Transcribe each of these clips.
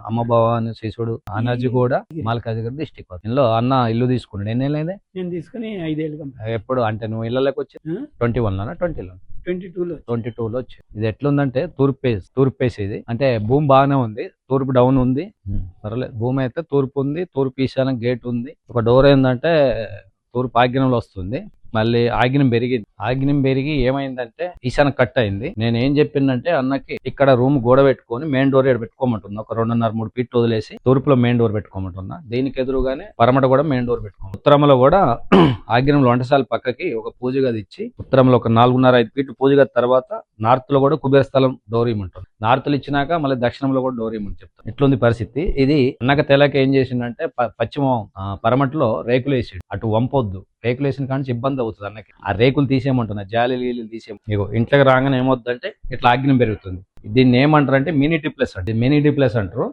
అమ్మ భవాని శిశుడు అన్నజీ కూడా మల్కాజ్గిరి డిస్టిక్. ఇందులో అన్న ఇల్లు తీసుకున్నాడు. ఎన్ని ఏళ్ళు అయింది? నేను తీసుకుని 5 ఏళ్ళు. ఎప్పుడు అంటే నువ్వు ఇళ్ళలోకి వచ్చి 21లోనా 20లో? 22లో వచ్చి. ఇది ఎట్లుందంటే తూర్పు ఫేస్ ఇది. అంటే భూమి బాగానే ఉంది, తూర్పు డౌన్ ఉంది, పర్వాలేదు. భూమి అయితే తూర్పు ఉంది, తూర్పు ఈశాన్య గేట్ ఉంది. ఒక డోర్ ఏంటంటే తూర్పు ఆగ్నేయంలో వస్తుంది. మళ్ళీ ఆగ్నేయం పెరిగి ఏమైందంటే ఈశాన్య కట్ అయింది. నేను ఏం చెప్పిందంటే అన్నకి ఇక్కడ రూమ్ గోడ పెట్టుకొని మెయిన్ డోర్ పెట్టుకోమంటున్నా. ఒక 2.5-3 ఫీట్ వదిలేసి తూర్పులో మెయిన్ డోర్ పెట్టుకోమంటున్నా. దీనికి ఎదురుగానే పరమట కూడా మెయిన్ డోర్ పెట్టుకో. ఉత్తరంలో కూడా ఆగ్నేయంలో వంటశాల పక్కకి ఒక పూజ గది ఇచ్చి ఉత్తరంలో ఒక 4.5-5 ఫీట్లు పూజ గది తర్వాత నార్త్ లో కూడా కుబేర స్థలం డోర్ ఇమ్మంటారు. నార్త్ లో ఇచ్చినాక మళ్ళీ దక్షిణంలో కూడా డోర్ ఇమ్మని చెప్తాను. ఇట్లుంది పరిస్థితి. ఇది అన్నక తెలక ఏం చేసిందంటే పశ్చిమ పరమట్లో రేకులు వేసి అటు వంపొద్దు. రేకులు వేసిన కానీ ఇబ్బంది అవుతుంది అన్నకి. ఆ రేకులు తీసేయమంటున్నా, జాలి తీసేయము. ఇగో ఇంట్లోకి రాగానే ఏమవుతుందంటే ఇట్లా ఆగ్నేయం పెరుగుతుంది. దీన్ని ఏమంటారు అంటే మినీ డిప్లెస్ అంటారు.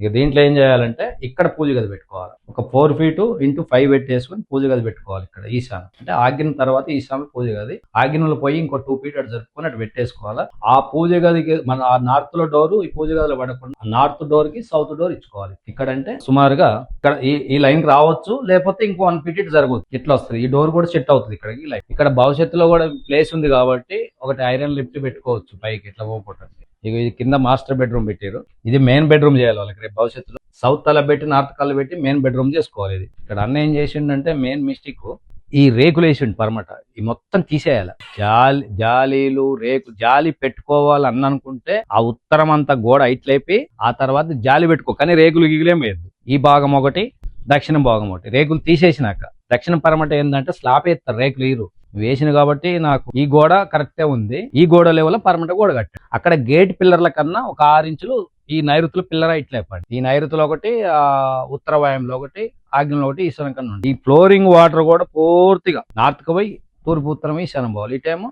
ఇక దీంట్లో ఏం చేయాలంటే ఇక్కడ పూజ గది పెట్టుకోవాలి. ఒక 4 ఫీట్ ఇంటూ 5 పెట్టేసుకుని పూజ గది పెట్టుకోవాలి. ఇక్కడ ఈశాన్యం అంటే ఆగ్నేయం తర్వాత ఈశాన్యం పూజ గది. ఆగ్నేయంలో పోయి ఇంకో 2 ఫీట్ అటు జరుపుకొని అటు పెట్టేసుకోవాలి. ఆ పూజ గదికి మన ఆ నార్త్ లో డోరు ఈ పూజ గదిలో పడకుండా నార్త్ డోర్ కి సౌత్ డోర్ ఇచ్చుకోవాలి. ఇక్కడ అంటే సుమారుగా ఇక్కడ ఈ లైన్ కి రావచ్చు, లేకపోతే ఇంకో 1 ఫీట్ ఇటు జరగవచ్చు. ఇట్లా వస్తుంది. ఈ డోర్ కూడా సెట్ అవుతుంది ఇక్కడ. ఈ లైన్ ఇక్కడ భవిష్యత్తులో కూడా ప్లేస్ ఉంది కాబట్టి ఒకటి ఐరన్ లిఫ్ట్ పెట్టుకోవచ్చు పైకి ఇట్లా పోకుండా. ఇక ఇది కింద మాస్టర్ బెడ్రూమ్ పెట్టారు. ఇది మెయిన్ బెడ్రూమ్ చేయాలి వాళ్ళకి రేపు భవిష్యత్తులో. సౌత్ తల పెట్టి నార్త్ కళ్ళ పెట్టి మెయిన్ బెడ్రూమ్ చేసుకోవాలి. ఇది ఇక్కడ అన్న ఏం చేసిండంటే మెయిన్ మిస్టేక్ ఈ రేకులు వేసిండు పరమట. ఈ మొత్తం తీసేయాలి. జాలీలు జాలి పెట్టుకోవాలి అనుకుంటే ఆ ఉత్తరం అంతా గోడ ఇట్లయిపోయి ఆ తర్వాత జాలి పెట్టుకో, కానీ రేకులు గిగిలేం వేయద్దు. ఈ భాగం ఒకటి, దక్షిణ భాగం ఒకటి. రేకులు తీసేసినాక దక్షిణ పరమట ఏంటంటే స్లాబ్ వేస్తారు, రేకులు ఈరు వేసిన కాబట్టి నాకు ఈ గోడ కరెక్టే ఉంది. ఈ గోడ లెవెల్ పరమట గోడ కట్టాడు. అక్కడ గేట్ పిల్లర్ల కన్నా ఒక 6 ఇంచులు ఈ నైరుతులు పిల్లర్ ఇట్లేపండి. ఈ నైరుతులు ఒకటి, ఆ ఉత్తర వాయంలో ఒకటి, ఆగ్నేయంలో ఒకటి, ఈశాన్యం కన్నా ఉంది. ఈ ఫ్లోరింగ్ వాటర్ కూడా పూర్తిగా నార్త్ కు పోయి తూర్పు ఉత్తరం ఈశాన్యం పోవాలి. ఇటేమో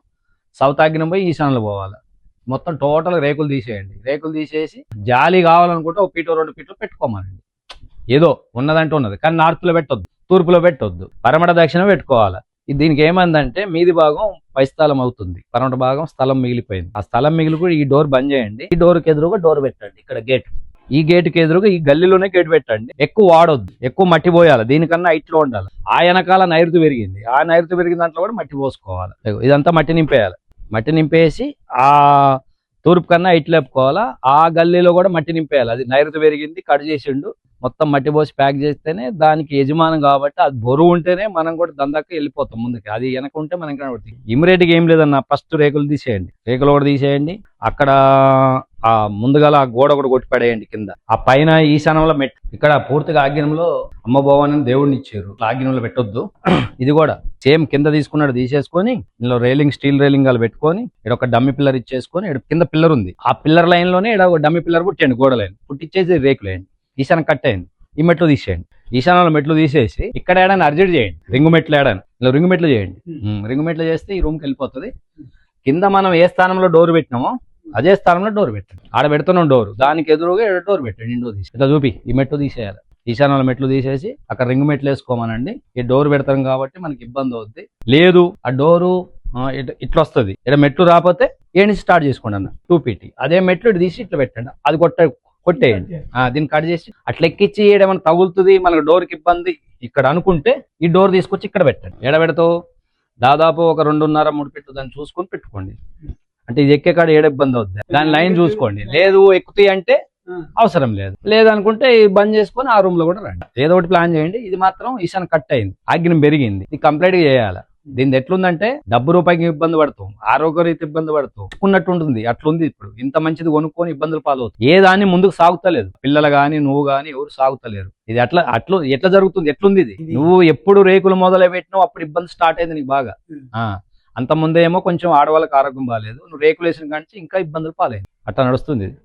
సౌత్ ఆగ్నేయం పోయి ఈశాన్యంలో పోవాలి. మొత్తం టోటల్ రేకులు తీసేయండి. రేకులు తీసేసి జాలి కావాలనుకుంటే 1 ఫీట్ 2 ఫీట్లు పెట్టుకోమనండి. ఏదో ఉన్నదంటే ఉన్నది, కానీ నార్త్ లో పెట్టొద్దు, తూర్పులో పెట్టొద్దు, పరమట దక్షిణ పెట్టుకోవాలి. దీనికి ఏమైందంటే మీది భాగం పై స్థలం అవుతుంది, పరమట భాగం స్థలం మిగిలిపోయింది. ఆ స్థలం మిగిలి కూడా ఈ డోర్ బంద్ చేయండి. ఈ డోర్కి ఎదురుగా డోర్ పెట్టండి. ఇక్కడ గేట్, ఈ గేట్కి ఎదురుగా ఈ గల్లీలోనే గేట్ పెట్టండి. ఎక్కువ వాడొద్దు, ఎక్కువ మట్టి పోయాలి. దీనికన్నా ఇట్లో ఉండాలి. ఆ వెనకాల నైరుతి పెరిగింది, ఆ నైరుతి పెరిగిన దాంట్లో కూడా మట్టి పోసుకోవాలి. ఇదంతా మట్టి నింపేయాలి. మట్టి నింపేసి ఆ తూర్పు కన్నా ఇట్లు లేపుకోవాలా. ఆ గల్లీలో కూడా మట్టి నింపేయాలి. అది నైరుతి పెరిగింది, కట్ చేసిండు, మొత్తం మట్టి పోసి ప్యాక్ చేస్తేనే దానికి యజమానం కాబట్టి అది బరువు ఉంటేనే మనం కూడా దందాక వెళ్ళిపోతాం ముందుకి. అది వెనక ఉంటే మనం కనబడుతుంది. ఇమ్మీడియట్గా ఏం లేదన్న, ఫస్ట్ రేకులు తీసేయండి. రేకులు కూడా తీసేయండి. అక్కడ ఆ ముందుగా ఆ గోడ కూడా కొట్టి పడేయండి కింద. ఆ పైన ఈశాన్యంలో మెట్, ఇక్కడ పూర్తిగా ఆగ్నేయంలో అమ్మ భవాని దేవుడిని ఇచ్చారు, ఆగ్నేయంలో పెట్టొద్దు. ఇది కూడా సేమ్ కింద తీసుకున్నాడు తీసేసుకొని ఇందులో స్టీల్ రేలింగ్ పెట్టుకొని ఇక్కడ ఒక డమ్మి పిల్లర్ ఇచ్చేసుకొని కింద పిల్లర్ ఉంది. ఆ పిల్లర్ లైన్ లోనే ఇక్కడ ఒక డమ్మి పిల్లర్ పుట్టండి, గోడ లైన్ పుట్టించేసి రేకులు వేయండి. ఈశాన్యం కట్ అయింది, ఈ మెట్లు తీసేయండి. ఈశాన్యంలో మెట్లు తీసేసి ఇక్కడ ఏడాని అర్జెంట్ చేయండి. రింగు మెట్లు ఏడాని ఇలా రింగు మెట్లు చేయండి. రింగు మెట్లు చేస్తే ఈ రూమ్కి వెళ్ళిపోతుంది. కింద మనం ఏ స్థానంలో డోర్ పెట్టినామో అదే స్థానంలో డోర్ పెట్టండి. ఆడ పెడుతున్నాం డోర్, దానికి ఎదురుగా డోర్ పెట్టండి. ఇండో తీసి ఇట్లా చూపి ఈ మెట్లు తీసేయాలి. ఈశాన్యంలో మెట్లు తీసేసి అక్కడ రింగు మెట్లు వేసుకోమనండి. ఈ డోర్ పెడతాం కాబట్టి మనకి ఇబ్బంది అవుద్ది. లేదు ఆ డోరు ఇట్లా వస్తుంది, ఇక్కడ మెట్లు రాకపోతే ఏ నుంచి స్టార్ట్ చేసుకోండి అన్న 2 ఫీట్. అదే మెట్లు ఇటు తీసి ఇట్లా పెట్టండి. అది కొట్టేయండి. దీన్ని కట్ చేసి అట్లా ఎక్కించి ఏడేమైనా తగులుతుంది మనకు డోర్కి ఇబ్బంది ఇక్కడ అనుకుంటే ఈ డోర్ తీసుకొచ్చి ఇక్కడ పెట్టండి. ఎడబెడతావు దాదాపు ఒక 2.5-3 ఫీట్లు దాన్ని చూసుకొని పెట్టుకోండి. అంటే ఇది ఎక్కే కాడ ఏడ ఇబ్బంది అవుతుంది, దాని లైన్ చూసుకోండి. లేదు ఎక్కుతాయి అంటే అవసరం లేదు, లేదనుకుంటే బంద్ చేసుకొని ఆ రూమ్ లో కూడా రండి. ఏదో ఒకటి ప్లాన్ చేయండి. ఇది మాత్రం ఈశాన్యం కట్ అయింది, ఆగ్నేయం పెరిగింది, ఇది కంప్లీట్ గా చేయాలి. దీని ఎట్లుందంటే డబ్బు రూపాయికి ఇబ్బంది పడతాం, ఆరోగ్యరీతి ఇబ్బంది పడతాం, ఉన్నట్టు ఉంటుంది. అట్లుంది. ఇప్పుడు ఇంత మంచిది కొనుక్కొని ఇబ్బందులు పాలవుతుంది. ఏ దాన్ని ముందుకు సాగుతలేదు, పిల్లలు గాని నువ్వు గాని ఎవరు సాగుతలేరు. ఇది ఎట్లా జరుగుతుంది, ఎట్లుంది ఇది? నువ్వు ఎప్పుడు రేకులు మొదలు పెట్టినావు అప్పుడు ఇబ్బంది స్టార్ట్ అయింది నీకు బాగా. అంత ముందేమో కొంచెం ఆడవాళ్ళకి ఆరోగ్యం బాగాలేదు, నువ్వు రేకులు వేసిన కానీ ఇంకా ఇబ్బందులు పాలేదు. అట్లా నడుస్తుంది ఇది.